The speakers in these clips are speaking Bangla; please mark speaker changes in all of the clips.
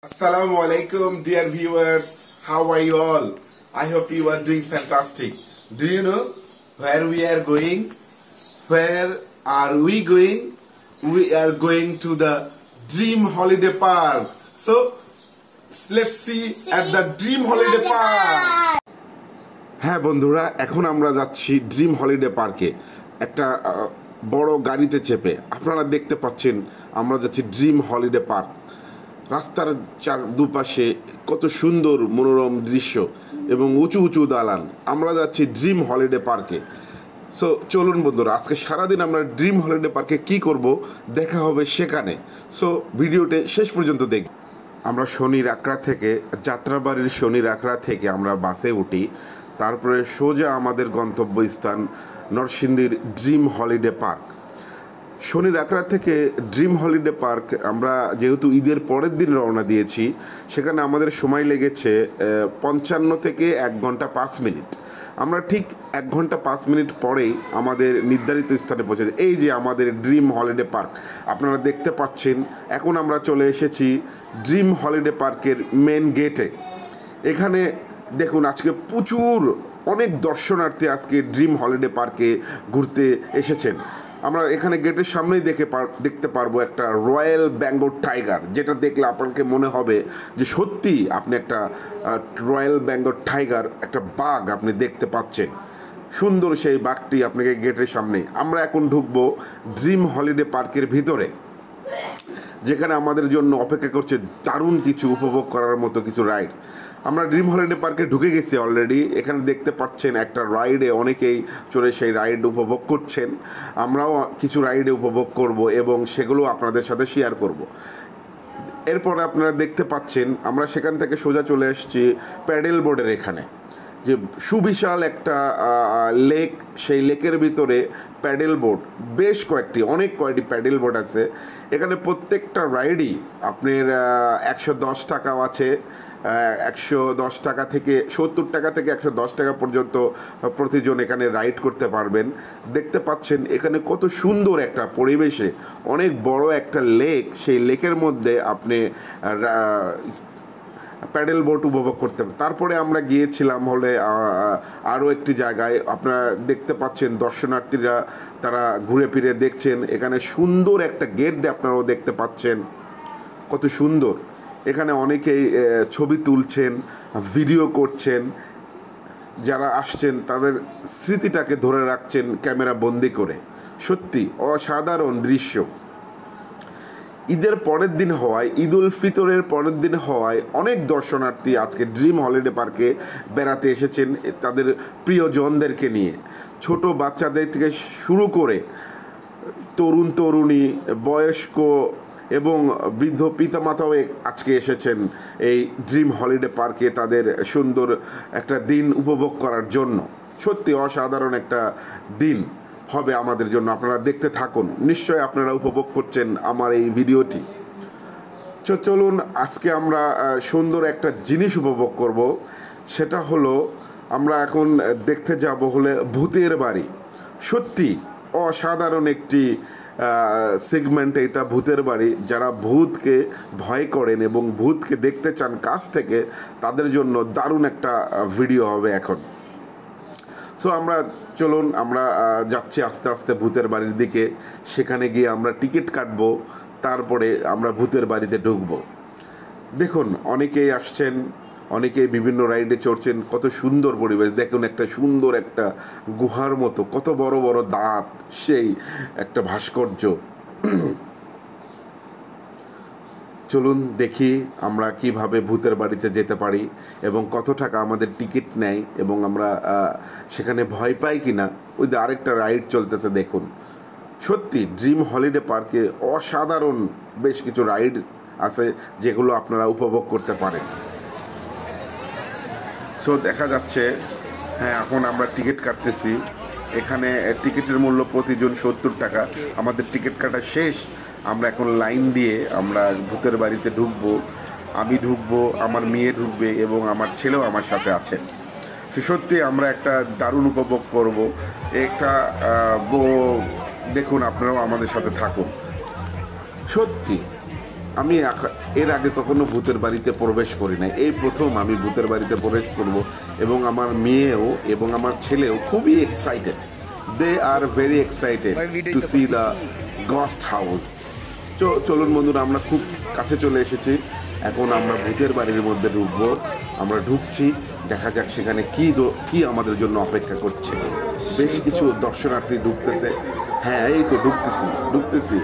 Speaker 1: Assalamu alaikum, dear viewers. How are you all? I hope you are doing fantastic. Do you know where we are going? Where are we going? We are going to the Dream Holiday Park. So, let's see at the Dream Holiday Park. হ্যাঁ বন্ধুরা, এখন আমরা যাচ্ছি ড্রিম হলিডে পার্কে একটা বড় গাড়িতে চেপে। আপনারা দেখতে পাচ্ছেন আমরা যাচ্ছি ড্রিম হলিডে পার্ক। রাস্তার দুপাশে কত সুন্দর মনোরম দৃশ্য এবং উঁচু উঁচু দালান। আমরা যাচ্ছি ড্রিম হলিডে পার্কে। সো চলুন বন্ধুরা, আজকে সারাদিন আমরা ড্রিম হলিডে পার্কে কি করব দেখা হবে সেখানে। সো ভিডিওতে শেষ পর্যন্ত দেখব। আমরা শনির আখড়া থেকে, যাত্রাবাড়ির শনির আখড়া থেকে আমরা বাসে উঠি। তারপরে সোজা আমাদের গন্তব্যস্থান নরসিংদীর ড্রিম হলিডে পার্ক। শনির আখড়া থেকে ড্রিম হলিডে পার্ক আমরা যেহেতু ঈদের পরের দিন রওনা দিয়েছি, সেখানে আমাদের সময় লেগেছে 55 থেকে 1 ঘন্টা 5 মিনিট। আমরা ঠিক 1 ঘন্টা 5 মিনিট পরেই আমাদের নির্ধারিত স্থানে পৌঁছেছি। এই যে আমাদের ড্রিম হলিডে পার্ক আপনারা দেখতে পাচ্ছেন। এখন আমরা চলে এসেছি ড্রিম হলিডে পার্কের মেন গেটে। এখানে দেখুন আজকে প্রচুর অনেক দর্শনার্থী আজকে ড্রিম হলিডে পার্কে ঘুরতে এসেছেন। আমরা এখানে গেটের সামনেই দেখতে পারবো একটা রয়্যাল বেঙ্গল টাইগার, যেটা দেখলে আপনাকে মনে হবে যে সত্যি আপনি একটা রয়্যাল বেঙ্গল টাইগার, একটা বাঘ আপনি দেখতে পাচ্ছেন। সুন্দর সেই বাঘটি আপনাকে গেটের সামনে। আমরা এখন ঢুকবো ড্রিম হলিডে পার্কের ভিতরে, যেখানে আমাদের জন্য অপেক্ষা করছে দারুণ কিছু উপভোগ করার মতো কিছু রাইডস। আমরা ড্রিম হলিডে পার্কে ঢুকে গেছি অলরেডি। এখানে দেখতে পাচ্ছেন একটা রাইডে অনেকেই চড়ে সেই রাইড উপভোগ করছেন। আমরাও কিছু রাইডে উপভোগ করব এবং সেগুলো আপনাদের সাথে শেয়ার করব। এরপর আপনারা দেখতে পাচ্ছেন আমরা সেখান থেকে সোজা চলে এসেছি প্যাডেল বোর্ডের এখানে, যে সুবিশাল একটা লেক। সেই লেকের ভিতরে প্যাডেল বোর্ড, বেশ অনেক কয়েকটি প্যাডেল বোর্ড আছে এখানে। প্রত্যেকটা রাইডই আপনার 110 টাকাও আছে, 110 টাকা থেকে 70 টাকা থেকে 110 টাকা পর্যন্ত প্রতিজন এখানে রাইড করতে পারবেন। দেখতে পাচ্ছেন এখানে কত সুন্দর একটা পরিবেশে অনেক বড় একটা লেক। সেই লেকের মধ্যে আপনি প্যাডেল বোট উপভোগ করতে পারেন। তারপরে আমরা গিয়েছিলাম হলে আরও একটি জায়গায়। আপনারা দেখতে পাচ্ছেন দর্শনার্থীরা তারা ঘুরে ফিরে দেখছেন। এখানে সুন্দর একটা গেট দিয়ে আপনারাও দেখতে পাচ্ছেন কত সুন্দর। এখানে অনেকেই ছবি তুলছেন, ভিডিও করছেন। যারা আসছেন তাদের স্মৃতিটাকে ধরে রাখছেন ক্যামেরা বন্দি করে। সত্যি অসাধারণ দৃশ্য। ঈদের পরের দিন হওয়ায়, ঈদ উল ফিতরের পরের দিন হওয়ায় অনেক দর্শনার্থী আজকে ড্রিম হলিডে পার্কে বেড়াতে এসেছেন তাদের প্রিয়জনদেরকে নিয়ে। ছোট বাচ্চাদের থেকে শুরু করে তরুণ তরুণী, বয়স্ক এবং বৃদ্ধ পিতামাতাও আজকে এসেছেন এই ড্রিম হলিডে পার্কে তাদের সুন্দর একটা দিন উপভোগ করার জন্য। সত্যি অসাধারণ একটা দিন হবে আমাদের জন্য। আপনারা দেখতে থাকুন, নিশ্চয়ই আপনারা উপভোগ করছেন আমার এই ভিডিওটি। চলুন আজকে আমরা সুন্দর একটা জিনিস উপভোগ করব। সেটা হলো আমরা এখন দেখতে যাব হলে ভূতের বাড়ি। সত্যি অসাধারণ একটি সেগমেন্ট এটা, ভূতের বাড়ি। যারা ভূতকে ভয় করেন এবং ভূতকে দেখতে চান কাছ থেকে, তাদের জন্য দারুণ একটা ভিডিও হবে এখন। সো চলুন আমরা যাচ্ছি আস্তে আস্তে ভূতের বাড়ির দিকে। সেখানে গিয়ে আমরা টিকিট কাটবো, তারপরে আমরা ভূতের বাড়িতে ঢুকবো। দেখুন অনেকেই আসছেন, অনেকেই বিভিন্ন রাইডে চড়ছেন। কত সুন্দর পরিবেশ দেখুন, একটা সুন্দর একটা গুহার মতো, কত বড় বড় দাঁত, সেই একটা ভাস্কর্য। চলুন দেখি আমরা কিভাবে ভূতের বাড়িতে যেতে পারি এবং কত টাকা আমাদের টিকিট নেয় এবং আমরা সেখানে ভয় পাই কি না। ওই যে আরেকটা রাইড চলতেছে দেখুন। সত্যি ড্রিম হলিডে পার্কে অসাধারণ বেশ কিছু রাইড আছে যেগুলো আপনারা উপভোগ করতে পারেন। সো দেখা যাচ্ছে, হ্যাঁ এখন আমরা টিকিট কাটতেছি। এখানে টিকিটের মূল্য প্রতিজন 70 টাকা। আমাদের টিকিট কাটা শেষ। আমরা এখন লাইন দিয়ে আমরা ভূতের বাড়িতে ঢুকবো। আমি ঢুকবো, আমার মেয়ে ঢুকবে এবং আমার ছেলেও আমার সাথে আছে। সত্যি আমরা একটা দারুণ উপভোগ করব একটা। দেখুন আপনারাও আমাদের সাথে থাকুন। সত্যি আমি এর আগে কখনো ভূতের বাড়িতে প্রবেশ করি নাই, এই প্রথম আমি ভূতের বাড়িতে প্রবেশ করব। এবং আমার মেয়েও এবং আমার ছেলেও খুবই excited, they are very excited to see the ghost house. চলুন বন্ধুরা, আমরা খুব কাছে চলে এসেছি। এখন আমরা ভূতের বাড়ির মধ্যে ঢুকবো। আমরা ঢুকছি, দেখা যাক সেখানে কি আমাদের জন্য অপেক্ষা করছে। বেশ কিছু দর্শনার্থী ঢুকতেছে। হ্যাঁ, এই তো ঢুকতেছি।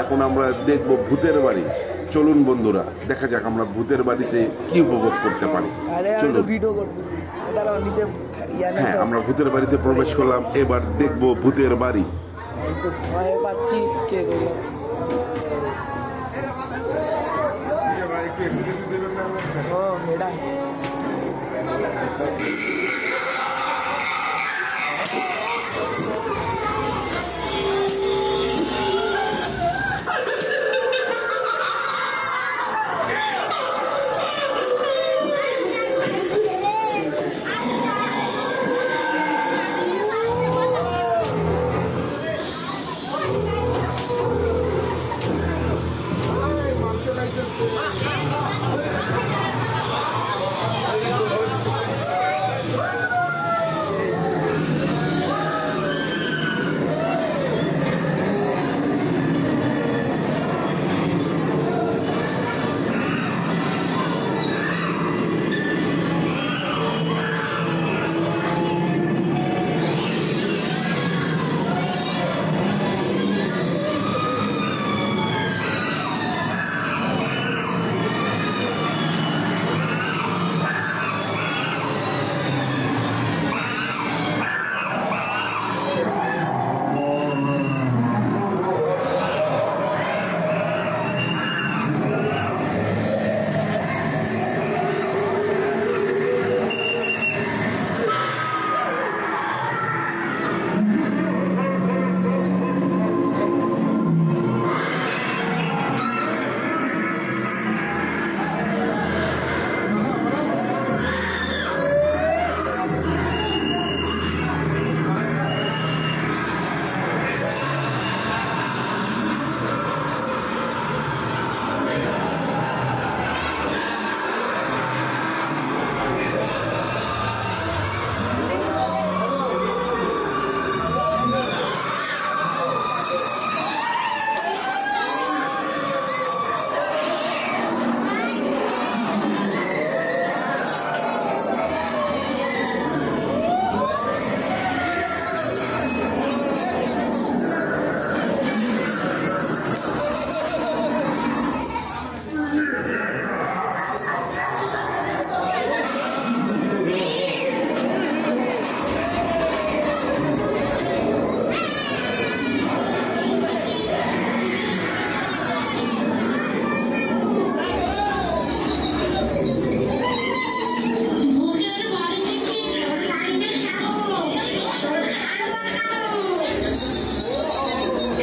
Speaker 1: এখন আমরা দেখব ভূতের বাড়ি। চলুন বন্ধুরা, দেখা যাক আমরা ভূতের বাড়িতে কি উপভোগ করতে পারি। চলুন। হ্যাঁ, আমরা ভূতের বাড়িতে প্রবেশ করলাম। এবার দেখব ভূতের বাড়ি।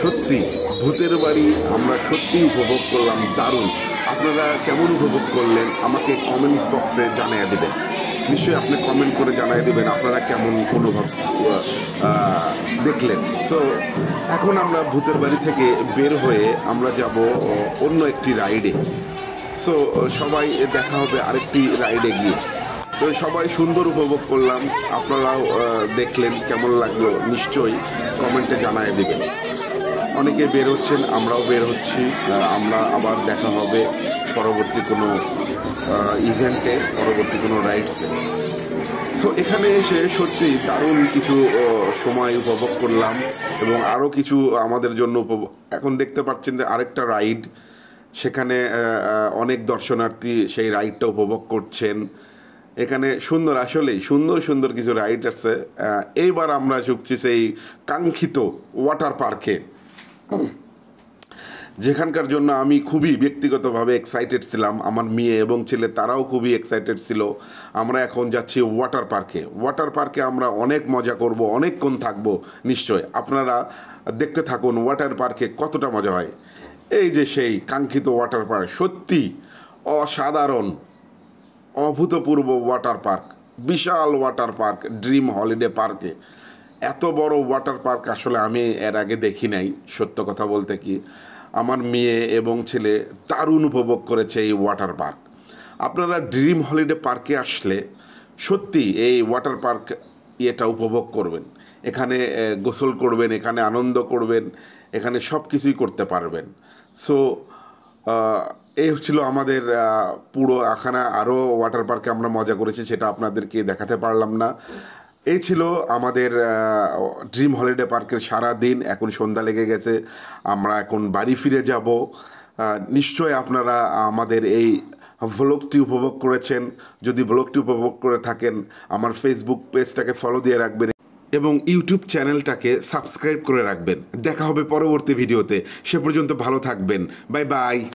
Speaker 1: সত্যি ভূতের বাড়ি আমরা সত্যি উপভোগ করলাম, দারুণ। আপনারা কেমন উপভোগ করলেন আমাকে কমেন্টস বক্সে জানিয়ে দেবেন। নিশ্চয়ই আপনি কমেন্ট করে জানিয়ে দেবেন আপনারা কেমন অনুভব দেখলেন। সো এখন আমরা ভূতের বাড়ি থেকে বের হয়ে আমরা যাব অন্য একটি রাইডে। সো সবাই দেখা হবে আরেকটি রাইডে গিয়ে। তো সবাই সুন্দর উপভোগ করলাম, আপনারাও দেখলেন, কেমন লাগলো নিশ্চয়ই কমেন্টে জানিয়ে দেবেন। অনেকে বের হচ্ছেন, আমরাও বের হচ্ছি। আমরা আবার দেখা হবে পরবর্তী কোনো ইভেন্টে, পরবর্তী কোনো রাইডসে। সো এখানে এসে সত্যি দারুণ কিছু সময় উপভোগ করলাম এবং আরও কিছু আমাদের জন্য এখন দেখতে পাচ্ছেন যে আরেকটা রাইড, সেখানে অনেক দর্শনার্থী সেই রাইডটা উপভোগ করছেন। এখানে সুন্দর, আসলেই সুন্দর সুন্দর কিছু রাইড আছে। এইবার আমরা ঢুকছি সেই কাঙ্ক্ষিত ওয়াটার পার্কে, যেখানকার জন্য আমি খুবই ব্যক্তিগতভাবে এক্সাইটেড ছিলাম। আমার মেয়ে এবং ছেলে তারাও খুবই এক্সাইটেড ছিল। আমরা এখন যাচ্ছি ওয়াটার পার্কে। ওয়াটার পার্কে আমরা অনেক মজা করব, অনেকক্ষণ থাকবো। নিশ্চয় আপনারা দেখতে থাকুন ওয়াটার পার্কে কতটা মজা হয়। এই যে সেই কাঙ্ক্ষিত ওয়াটার পার্ক, সত্যি অসাধারণ, অভূতপূর্ব ওয়াটার পার্ক, বিশাল ওয়াটার পার্ক ড্রিম হলিডে পার্কে। এত বড় ওয়াটার পার্ক আসলে আমি এর আগে দেখি নাই, সত্য কথা বলতে কি। আমার মেয়ে এবং ছেলে দারুণ উপভোগ করেছে এই ওয়াটার পার্ক। আপনারা ড্রিম হলিডে পার্কে আসলে সত্যি এই ওয়াটার পার্ক এটা উপভোগ করবেন। এখানে গোসল করবেন, এখানে আনন্দ করবেন, এখানে সব কিছুই করতে পারবেন। সো এই হচ্ছিল আমাদের পুরো এখানে। আরও ওয়াটার পার্কে আমরা মজা করেছি, সেটা আপনাদেরকে দেখাতে পারলাম না। এই ছিল আমাদের ড্রিম হলিডে পার্কের সারা দিন। এখন সন্ধ্যা লেগে গেছে, আমরা এখন বাড়ি ফিরে যাব। নিশ্চয় আপনারা আমাদের এই ব্লগটি উপভোগ করেছেন। যদি ব্লগটি উপভোগ করে থাকেন, আমার ফেসবুক পেজটাকে ফলো দিয়ে রাখবেন এবং ইউটিউব চ্যানেলটাকে সাবস্ক্রাইব করে রাখবেন। দেখা হবে পরবর্তী ভিডিওতে। সে পর্যন্ত ভালো থাকবেন। Bye bye.